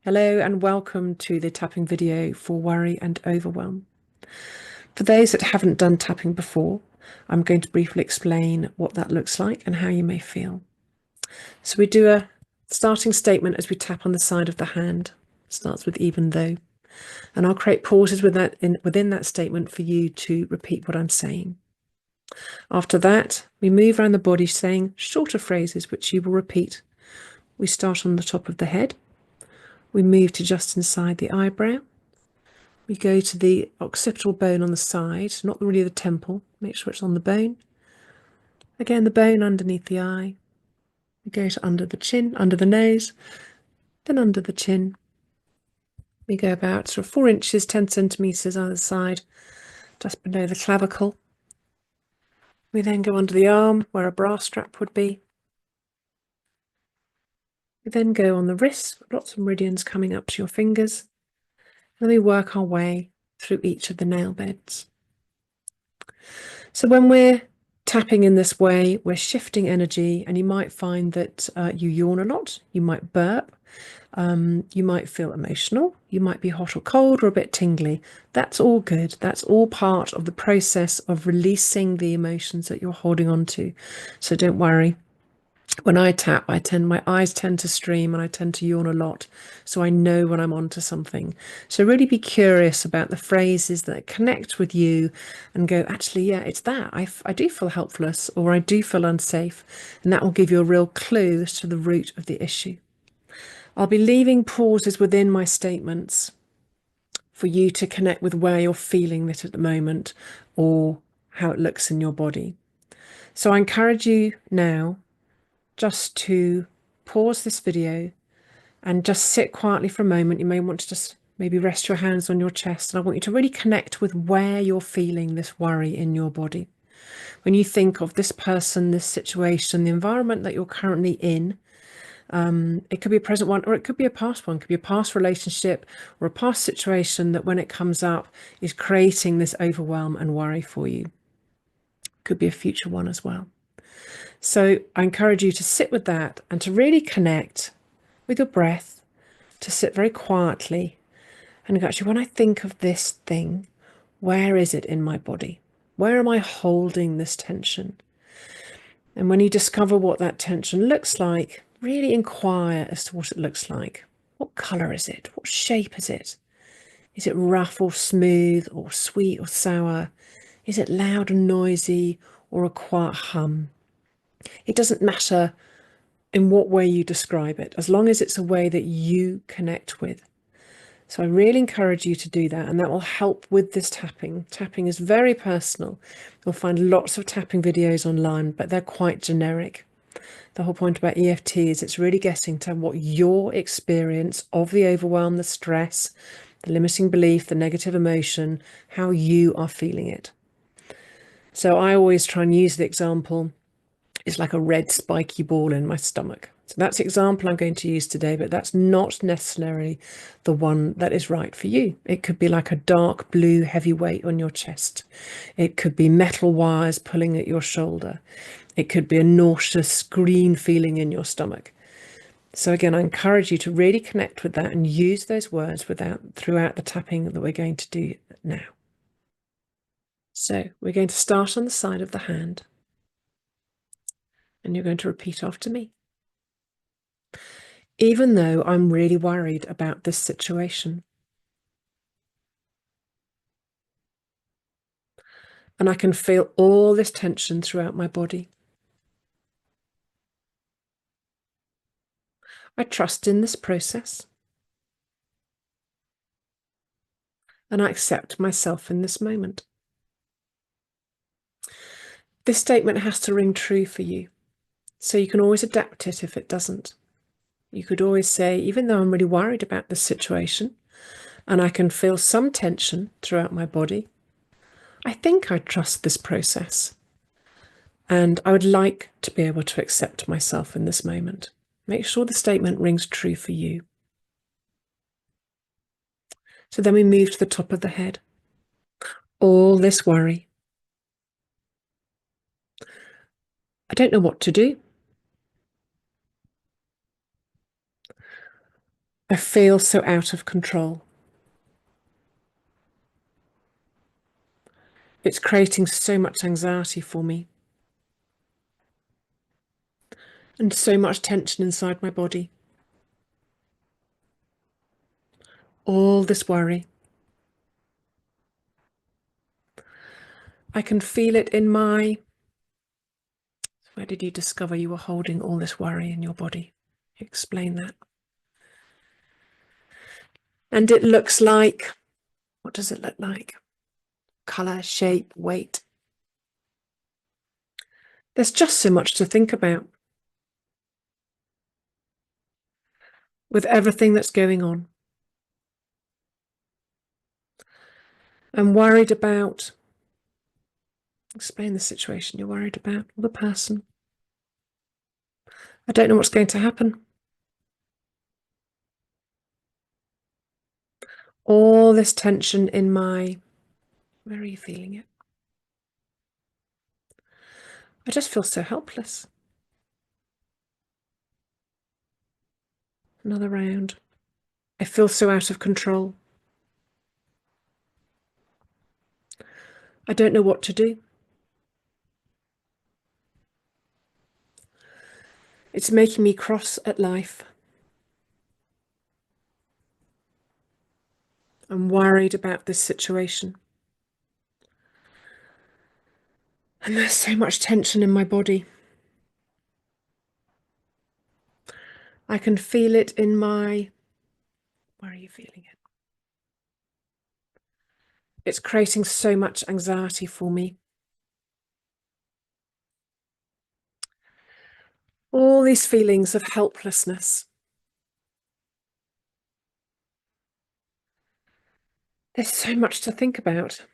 Hello and welcome to the tapping video for worry and overwhelm. For those that haven't done tapping before, I'm going to briefly explain what that looks like and how you may feel. So we do a starting statement as we tap on the side of the hand. It starts with even though, and I'll create pauses within that statement for you to repeat what I'm saying. After that, we move around the body saying shorter phrases which you will repeat. We start on the top of the head. We move to just inside the eyebrow. We go to the occipital bone on the side, not really the temple. Make sure it's on the bone. Again, the bone underneath the eye. We go to under the chin, under the nose, then under the chin. We go about sort of 4 inches, 10 centimetres either side, just below the clavicle. We then go under the arm where a bra strap would be. We then go on the wrist, lots of meridians coming up to your fingers. And then we work our way through each of the nail beds. So when we're tapping in this way, we're shifting energy, and you might find that you yawn a lot, you might burp, you might feel emotional, you might be hot or cold or a bit tingly. That's all good. That's all part of the process of releasing the emotions that you're holding on to. So don't worry. When I tap, my eyes tend to stream and I tend to yawn a lot. So I know when I'm onto something. So really be curious about the phrases that connect with you and go, actually, yeah, it's that. I do feel helpless or I do feel unsafe. And that will give you a real clue as to the root of the issue. I'll be leaving pauses within my statements for you to connect with where you're feeling it at the moment or how it looks in your body. So I encourage you now just to pause this video and just sit quietly for a moment. You may want to just maybe rest your hands on your chest, and I want you to really connect with where you're feeling this worry in your body. When you think of this person, this situation, the environment that you're currently in, it could be a present one or it could be a past one. It could be a past relationship or a past situation that when it comes up is creating this overwhelm and worry for you. It could be a future one as well. So I encourage you to sit with that and to really connect with your breath, to sit very quietly and go, actually, when I think of this thing, where is it in my body? Where am I holding this tension? And when you discover what that tension looks like, really inquire as to what it looks like. What colour is it? What shape is it? Is it rough or smooth or sweet or sour? Is it loud and noisy or a quiet hum? It doesn't matter in what way you describe it, as long as it's a way that you connect with. So I really encourage you to do that, and that will help with this tapping. Tapping is very personal. You'll find lots of tapping videos online, but they're quite generic. The whole point about EFT is it's really getting to what your experience of the overwhelm, the stress, the limiting belief, the negative emotion, how you are feeling it. So I always try and use the example, it's like a red spiky ball in my stomach. So that's the example I'm going to use today, but that's not necessarily the one that is right for you. It could be like a dark blue heavy weight on your chest. It could be metal wires pulling at your shoulder. It could be a nauseous green feeling in your stomach. So again, I encourage you to really connect with that and use those words throughout the tapping that we're going to do now. So we're going to start on the side of the hand, and you're going to repeat after me. Even though I'm really worried about this situation. And I can feel all this tension throughout my body. I trust in this process. And I accept myself in this moment. This statement has to ring true for you. So you can always adapt it if it doesn't. You could always say, even though I'm really worried about this situation, and I can feel some tension throughout my body, I think I trust this process. And I would like to be able to accept myself in this moment. Make sure the statement rings true for you. So then we move to the top of the head. All this worry. I don't know what to do. I feel so out of control. It's creating so much anxiety for me and so much tension inside my body. All this worry. I can feel it in my... Where did you discover you were holding all this worry in your body? Explain that. And it looks like... What does it look like? Colour, shape, weight. There's just so much to think about with everything that's going on. I'm worried about... Explain the situation you're worried about, or the person. I don't know what's going to happen. All this tension in my... Where are you feeling it? I just feel so helpless. Another round. I feel so out of control. I don't know what to do. It's making me cross at life. I'm worried about this situation. And there's so much tension in my body. I can feel it in my... Where are you feeling it? It's creating so much anxiety for me. All these feelings of helplessness. There's so much to think about.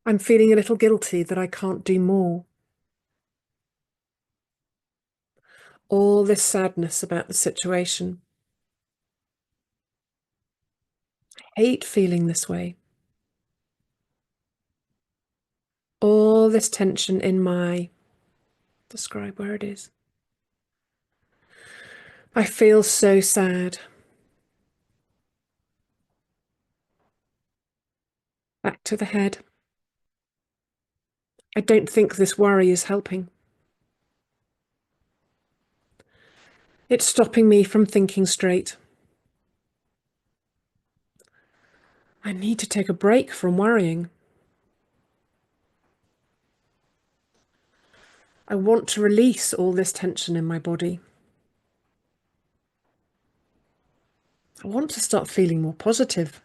I'm feeling a little guilty that I can't do more. All this sadness about the situation. I hate feeling this way. All this tension in my... Describe where it is. I feel so sad. Back to the head. I don't think this worry is helping. It's stopping me from thinking straight. I need to take a break from worrying. I want to release all this tension in my body. I want to start feeling more positive.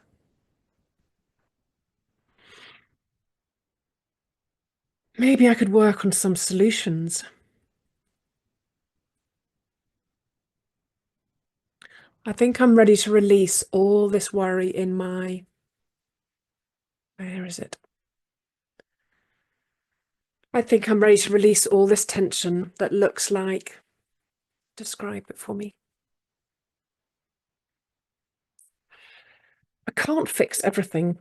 Maybe I could work on some solutions. I think I'm ready to release all this worry in my... Where is it? I think I'm ready to release all this tension that looks like... Describe it for me. I can't fix everything.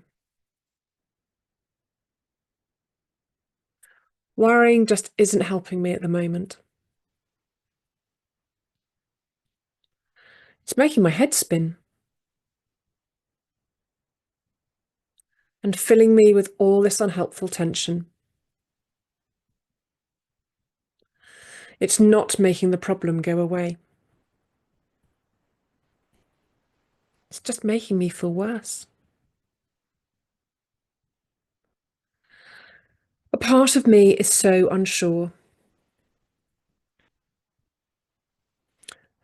Worrying just isn't helping me at the moment. It's making my head spin and filling me with all this unhelpful tension. It's not making the problem go away. It's just making me feel worse. A part of me is so unsure.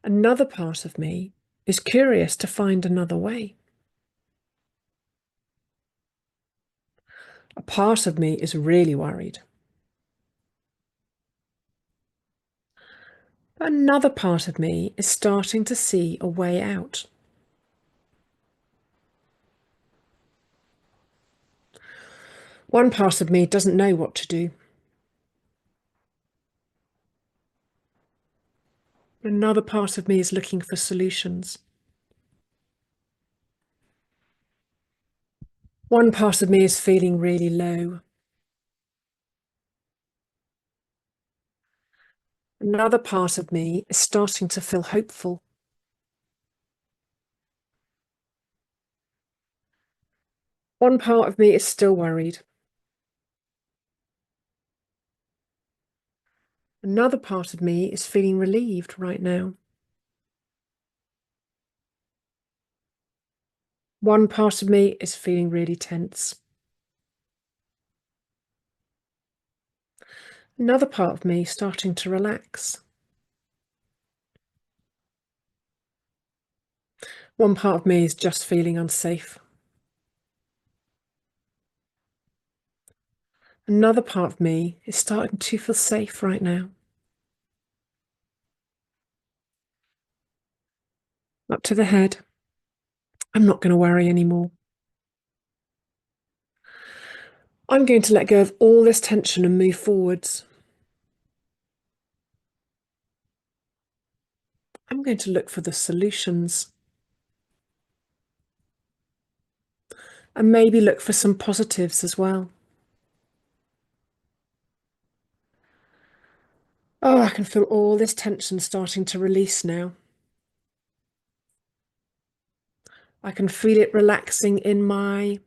Another part of me is curious to find another way. A part of me is really worried. Another part of me is starting to see a way out. One part of me doesn't know what to do. Another part of me is looking for solutions. One part of me is feeling really low. Another part of me is starting to feel hopeful. One part of me is still worried. Another part of me is feeling relieved right now. One part of me is feeling really tense. Another part of me starting to relax. One part of me is just feeling unsafe. Another part of me is starting to feel safe right now. Up to the head. I'm not going to worry anymore. I'm going to let go of all this tension and move forwards. I'm going to look for the solutions. And maybe look for some positives as well. Oh, I can feel all this tension starting to release now. I can feel it relaxing in my...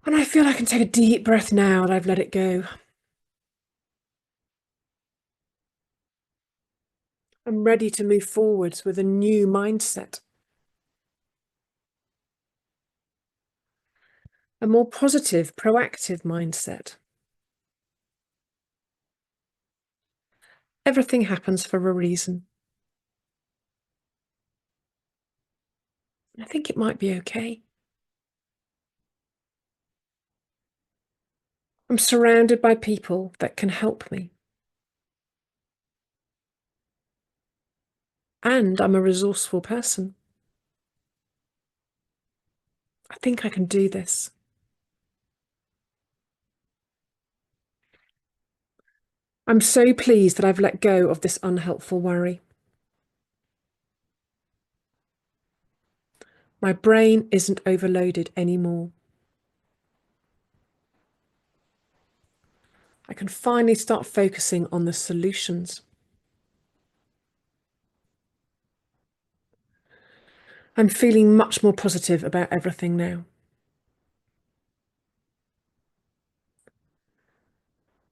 And I feel I can take a deep breath now that I've let it go. I'm ready to move forwards with a new mindset. A more positive, proactive mindset. Everything happens for a reason. I think it might be okay. I'm surrounded by people that can help me. And I'm a resourceful person. I think I can do this. I'm so pleased that I've let go of this unhelpful worry. My brain isn't overloaded anymore. I can finally start focusing on the solutions. I'm feeling much more positive about everything now.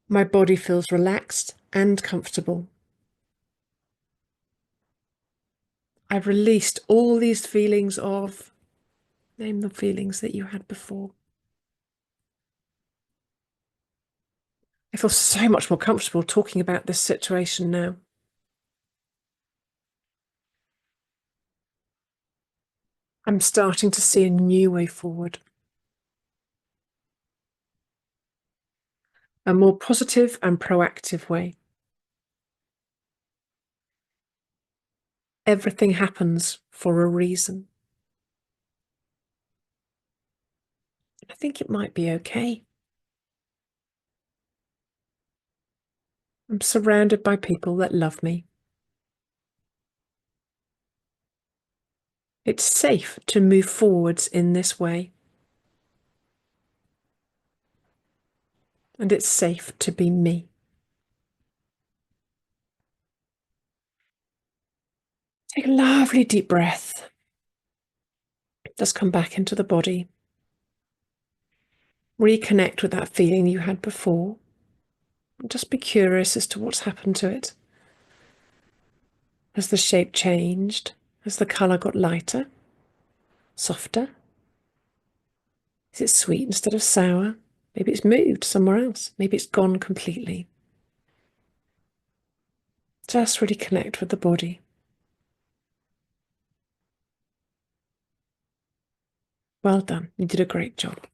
My body feels relaxed and comfortable. I've released all these feelings of, name the feelings that you had before. I feel so much more comfortable talking about this situation now. I'm starting to see a new way forward. A more positive and proactive way. Everything happens for a reason. I think it might be okay. I'm surrounded by people that love me. It's safe to move forwards in this way. And it's safe to be me. Take a lovely deep breath. Just come back into the body. Reconnect with that feeling you had before. Just be curious as to what's happened to it. Has the shape changed? Has the colour got lighter? Softer? Is it sweet instead of sour? Maybe it's moved somewhere else. Maybe it's gone completely. Just really connect with the body. Well done. You did a great job.